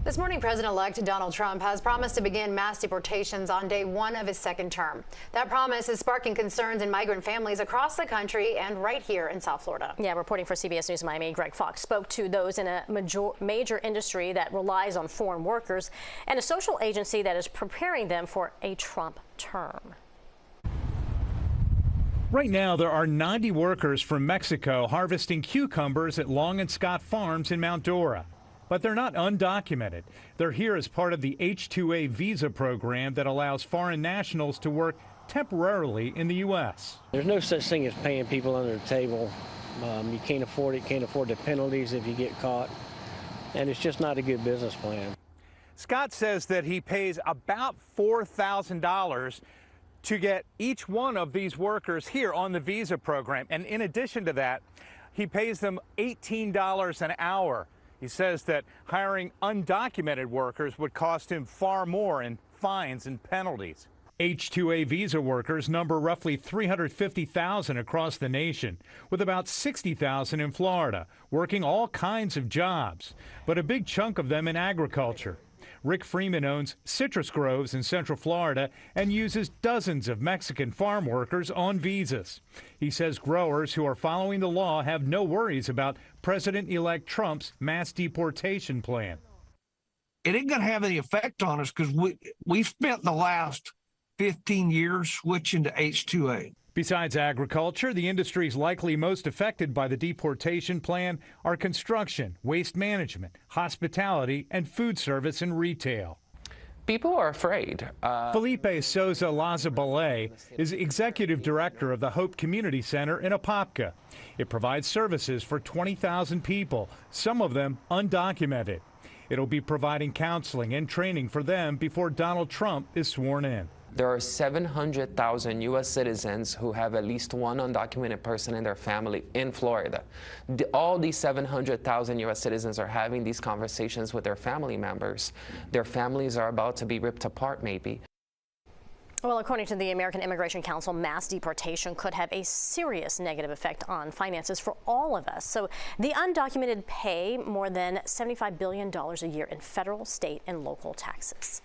This morning, President-elect Donald Trump has promised to begin mass deportations on day one of his second term. That promise is sparking concerns in migrant families across the country and right here in South Florida. Yeah, reporting for CBS News Miami, Greg Fox spoke to those in a major industry that relies on foreign workers and a social agency that is preparing them for a Trump term. Right now, there are 90 workers from Mexico harvesting cucumbers at Long and Scott Farms in Mount Dora. But they're not undocumented. They're here as part of the H-2A visa program that allows foreign nationals to work temporarily in the U.S. There's no such thing as paying people under the table. You can't afford it, can't afford the penalties if you get caught, and it's just not a good business plan. Scott says that he pays about $4,000 to get each one of these workers here on the visa program. And in addition to that, he pays them $18 an hour. He says that hiring undocumented workers would cost him far more in fines and penalties. H-2A visa workers number roughly 350,000 across the nation, with about 60,000 in Florida, working all kinds of jobs, but a big chunk of them in agriculture. Rick Freeman owns citrus groves in Central Florida and uses dozens of Mexican farm workers on visas. He says growers who are following the law have no worries about President-elect Trump's mass deportation plan. It ain't going to have any effect on us because we spent the last 15 years switching to H-2A. Besides agriculture, the industries likely most affected by the deportation plan are construction, waste management, hospitality, and food service and retail. People are afraid. Felipe Souza Lazabale is executive director of the Hope Community Center in Apopka. It provides services for 20,000 people, some of them undocumented. It'll be providing counseling and training for them before Donald Trump is sworn in. There are 700,000 U.S. citizens who have at least one undocumented person in their family in Florida. All these 700,000 U.S. citizens are having these conversations with their family members. Their families are about to be ripped apart, maybe. Well, according to the American Immigration Council, mass deportation could have a serious negative effect on finances for all of us. So the undocumented pay more than $75 billion a year in federal, state, and local taxes.